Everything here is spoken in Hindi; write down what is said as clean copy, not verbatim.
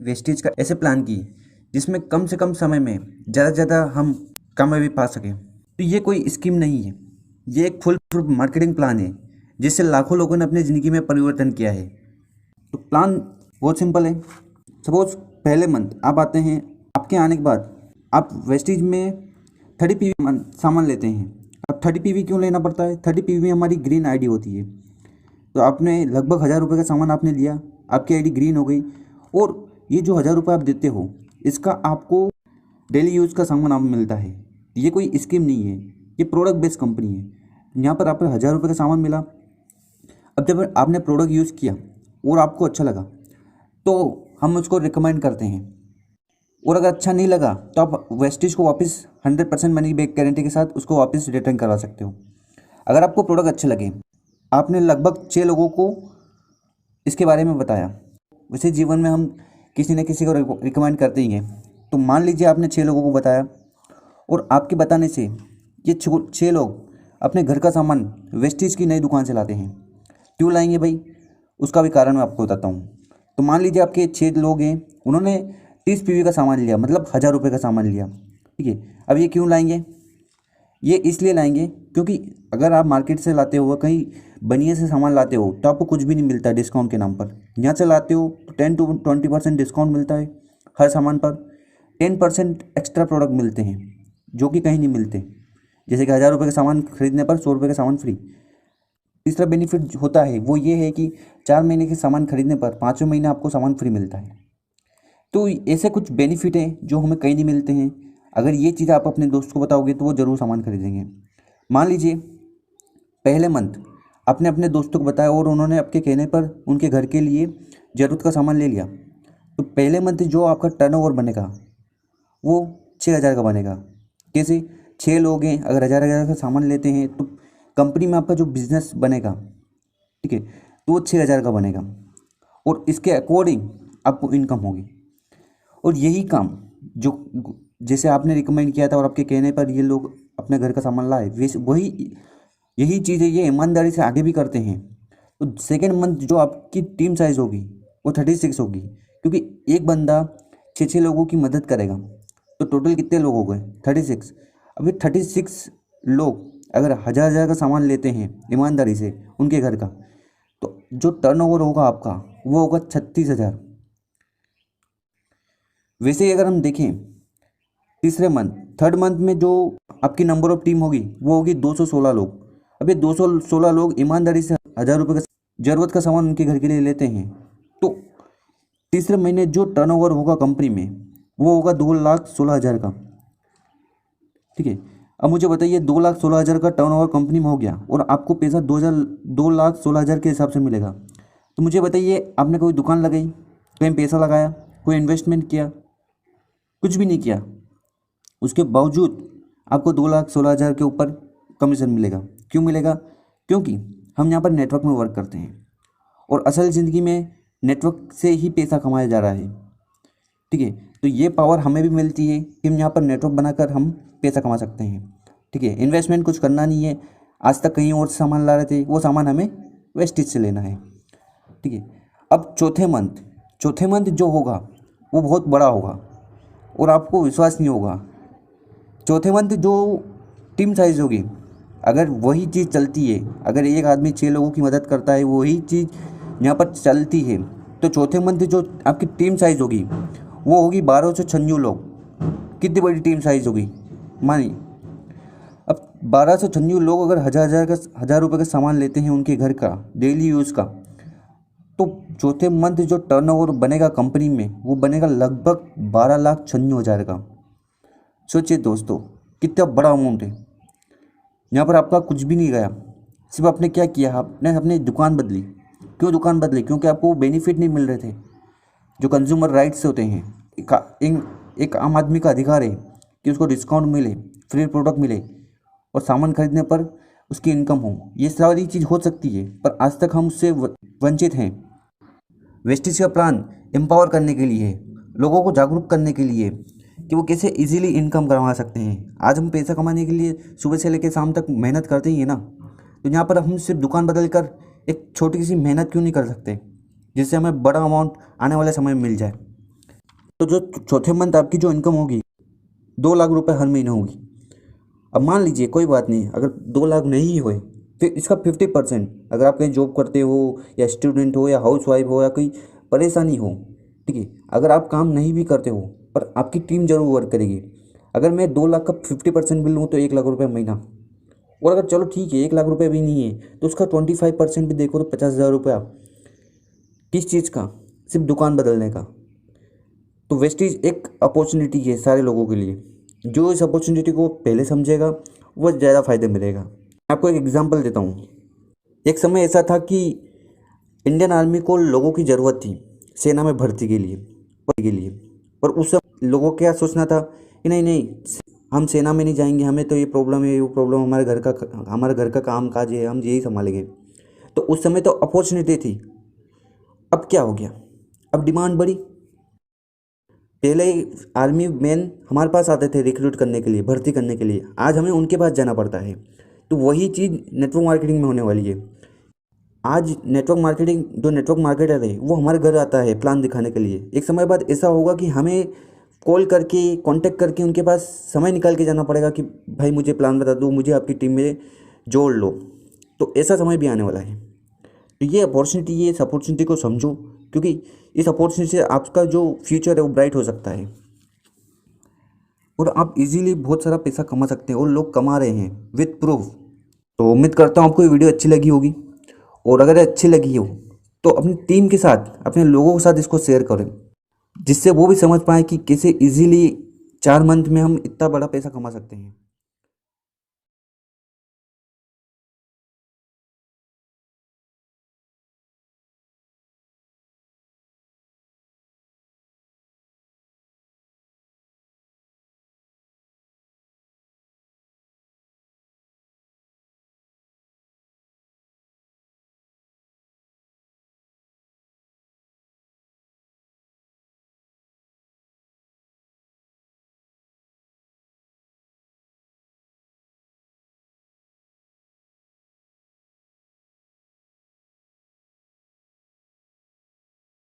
वेस्टेज का ऐसे प्लान की जिसमें कम से कम समय में ज़्यादा से ज़्यादा हम कामयाबी पा सकें। तो ये कोई स्कीम नहीं है, ये एक फुल प्रूफ मार्केटिंग प्लान है जिससे लाखों लोगों ने अपनी ज़िंदगी में परिवर्तन किया है। तो प्लान बहुत सिंपल है। सपोज पहले मंथ आप आते हैं, आपके आने के बाद आप वेस्टेज में 30 PV सामान लेते हैं। अब 30 PV क्यों लेना पड़ता है? 30 PV हमारी ग्रीन आईडी होती है। तो आपने लगभग 1000 रुपये का सामान आपने लिया, आपकी आईडी ग्रीन हो गई, और ये जो 1000 रुपये आप देते हो इसका आपको डेली यूज़ का सामान आप मिलता है। ये कोई स्कीम नहीं है, ये प्रोडक्ट बेस्ड कंपनी है। यहाँ पर आपको 1000 रुपये का सामान मिला। अब जब आपने प्रोडक्ट यूज़ किया और आपको अच्छा लगा तो हम उसको रिकमेंड करते हैं, और अगर अच्छा नहीं लगा तो आप वेस्टेज को वापस 100% मनी बैक गारंटी के साथ उसको वापस रिटर्न करवा सकते हो। अगर आपको प्रोडक्ट अच्छे लगे, आपने लगभग 6 लोगों को इसके बारे में बताया। वैसे जीवन में हम किसी न किसी को रिकमेंड करते ही हैं। तो मान लीजिए आपने 6 लोगों को बताया, और आपके बताने से ये 6 लोग अपने घर का सामान वेस्टेज की नई दुकान से लाते हैं। क्यों लाएंगे भाई? उसका भी कारण मैं आपको बताता हूँ। तो मान लीजिए आपके 6 लोग हैं, उन्होंने 30 PV का सामान लिया, मतलब 1000 रुपये का सामान लिया, ठीक है। अब ये क्यों लाएंगे? ये इसलिए लाएंगे क्योंकि अगर आप मार्केट से लाते हो, कहीं बनिए से सामान लाते हो, तो आपको कुछ भी नहीं मिलता डिस्काउंट के नाम पर। यहाँ से लाते हो तो 10 to 20% डिस्काउंट मिलता है हर सामान पर। 10% एक्स्ट्रा प्रोडक्ट मिलते हैं जो कि कहीं नहीं मिलते, जैसे कि 1000 रुपये का सामान खरीदने पर 100 रुपये का सामान फ्री। तीसरा बेनिफिट होता है वो ये है कि 4 महीने के सामान खरीदने पर 5वें महीने आपको सामान फ्री मिलता है। तो ऐसे कुछ बेनिफिट हैं जो हमें कहीं नहीं मिलते हैं। अगर ये चीज़ आप अपने दोस्त को बताओगे तो वो ज़रूर सामान खरीदेंगे। मान लीजिए पहले मंथ आपने अपने दोस्तों को बताया और उन्होंने आपके कहने पर उनके घर के लिए ज़रूरत का सामान ले लिया, तो पहले मंथ जो आपका टर्नओवर बनेगा वो 6000 का बनेगा। कैसे? 6 लोग हैं, अगर 1000 का सामान लेते हैं तो कंपनी में आपका जो बिजनेस बनेगा, ठीक है, तो वो 6000 का बनेगा, और इसके अकॉर्डिंग आपको इनकम होगी। और यही काम जो जैसे आपने रिकमेंड किया था और आपके कहने पर ये लोग अपने घर का सामान लाए, वैसे वही यही चीज़ है, ये ईमानदारी से आगे भी करते हैं। तो सेकेंड मंथ जो आपकी टीम साइज़ होगी वो 36 होगी, क्योंकि एक बंदा 6 लोगों की मदद करेगा। तो टोटल कितने लोग हो गए? 36। अभी 36 लोग अगर 1000 का सामान लेते हैं ईमानदारी से उनके घर का, तो जो टर्नओवर होगा आपका वो होगा 36,000। वैसे ही अगर हम देखें तीसरे मंथ, थर्ड मंथ में जो आपकी नंबर ऑफ टीम होगी वो होगी 216 लोग। अब ये 216 लोग ईमानदारी से 1000 रुपये का ज़रूरत का सामान उनके घर के लिए लेते हैं। तो तीसरे महीने जो टर्नओवर होगा कंपनी में वो होगा 2,16,000 का, ठीक है। अब मुझे बताइए 2,16,000 का टर्नओवर कंपनी में हो गया और आपको पैसा 2,16,000 के हिसाब से मिलेगा। तो मुझे बताइए आपने कोई दुकान लगाई, कहीं पैसा लगाया, कोई इन्वेस्टमेंट किया? कुछ भी नहीं किया। उसके बावजूद आपको 2,16,000 के ऊपर कमीशन मिलेगा। क्यों मिलेगा? क्योंकि हम यहाँ पर नेटवर्क में वर्क करते हैं और असल ज़िंदगी में नेटवर्क से ही पैसा कमाया जा रहा है, ठीक है। तो ये पावर हमें भी मिलती है कि हम यहाँ पर नेटवर्क बनाकर हम पैसा कमा सकते हैं, ठीक है। इन्वेस्टमेंट कुछ करना नहीं है। आज तक कहीं और से सामान ला रहे थे, वो सामान हमें वेस्टेज से लेना है, ठीक है। अब चौथे मंथ जो होगा वो बहुत बड़ा होगा और आपको विश्वास नहीं होगा। चौथे मंथ जो टीम साइज़ होगी, अगर वही चीज़ चलती है, अगर एक आदमी 6 लोगों की मदद करता है, वही चीज़ यहाँ पर चलती है, तो चौथे मंथ जो आपकी टीम साइज़ होगी वो होगी 1296 लोग। कितनी बड़ी टीम साइज़ होगी मानिए। अब 1296 लोग अगर 1000 रुपये का सामान लेते हैं उनके घर का डेली यूज़ का, तो चौथे मंथ जो टर्नओवर बनेगा कंपनी में वो बनेगा लगभग 12,96,000 का। सोचिए दोस्तों कितना बड़ा अमाउंट है। यहाँ पर आपका कुछ भी नहीं गया, सिर्फ आपने क्या किया, आपने अपनी दुकान बदली। क्यों दुकान बदली? क्योंकि आपको बेनिफिट नहीं मिल रहे थे। जो कंज्यूमर राइट्स होते हैं, एक आम आदमी का अधिकार है कि उसको डिस्काउंट मिले, फ्री प्रोडक्ट मिले और सामान खरीदने पर उसकी इनकम हो। ये सारी चीज़ हो सकती है, पर आज तक हम उससे वंचित हैं। वेस्टेज का प्लान एम्पावर करने के लिए है, लोगों को जागरूक करने के लिए कि वो कैसे इजीली इनकम करवा सकते हैं। आज हम पैसा कमाने के लिए सुबह से लेकर शाम तक मेहनत करते ही है ना, तो यहाँ पर हम सिर्फ दुकान बदल कर एक छोटी सी मेहनत क्यों नहीं कर सकते जिससे हमें बड़ा अमाउंट आने वाले समय में मिल जाए। तो जो चौथे मंथ आपकी जो इनकम होगी 2 लाख रुपए हर महीने होगी। अब मान लीजिए कोई बात नहीं, अगर 2 लाख नहीं हुए फिर इसका 50%, अगर आप कहीं जॉब करते हो या स्टूडेंट हो या हाउस वाइफ हो या कोई परेशानी हो, ठीक है, अगर आप काम नहीं भी करते हो पर आपकी टीम जरूर वर्क करेगी। अगर मैं 2 लाख का 50% बिल लूँ तो 1 लाख रुपये महीना। और अगर चलो ठीक है 1 लाख रुपये भी नहीं है तो उसका 25% भी देखो तो 50,000 रुपया। किस चीज़ का? सिर्फ दुकान बदलने का। तो वेस्टेज एक अपॉर्चुनिटी है सारे लोगों के लिए। जो इस अपॉर्चुनिटी को पहले समझेगा वो ज़्यादा फायदा मिलेगा। मैं आपको एक एग्जांपल देता हूँ। एक समय ऐसा था कि इंडियन आर्मी को लोगों की ज़रूरत थी सेना में भर्ती के लिए। पर उस समय लोगों को क्या सोचना था कि नहीं नहीं, हम सेना में नहीं जाएंगे, हमें तो ये प्रॉब्लम है वो प्रॉब्लम, हमारे घर का काम काज है, हम यही संभालेंगे। तो उस समय तो अपॉर्चुनिटी थी। अब क्या हो गया? अब डिमांड बढ़ी। पहले आर्मी मैन हमारे पास आते थे रिक्रूट करने के लिए, भर्ती करने के लिए, आज हमें उनके पास जाना पड़ता है। तो वही चीज़ नेटवर्क मार्केटिंग में होने वाली है। आज नेटवर्क मार्केटर है वो हमारे घर आता है प्लान दिखाने के लिए। एक समय बाद ऐसा होगा कि हमें कॉल करके कांटेक्ट करके उनके पास समय निकाल के जाना पड़ेगा कि भाई मुझे प्लान बता दो, मुझे आपकी टीम में जोड़ लो। तो ऐसा समय भी आने वाला है। तो ये इस अपॉर्चुनिटी को समझो, क्योंकि इस अपॉर्चुनिटी से आपका जो फ्यूचर है वो ब्राइट हो सकता है और आप इजीली बहुत सारा पैसा कमा सकते हैं और लोग कमा रहे हैं विद प्रूफ। तो उम्मीद करता हूँ आपको ये वीडियो अच्छी लगी होगी, और अगर अच्छी लगी हो तो अपनी टीम के साथ, अपने लोगों के साथ इसको शेयर करें, जिससे वो भी समझ पाए कि कैसे इजीली 4 मंथ में हम इतना बड़ा पैसा कमा सकते हैं।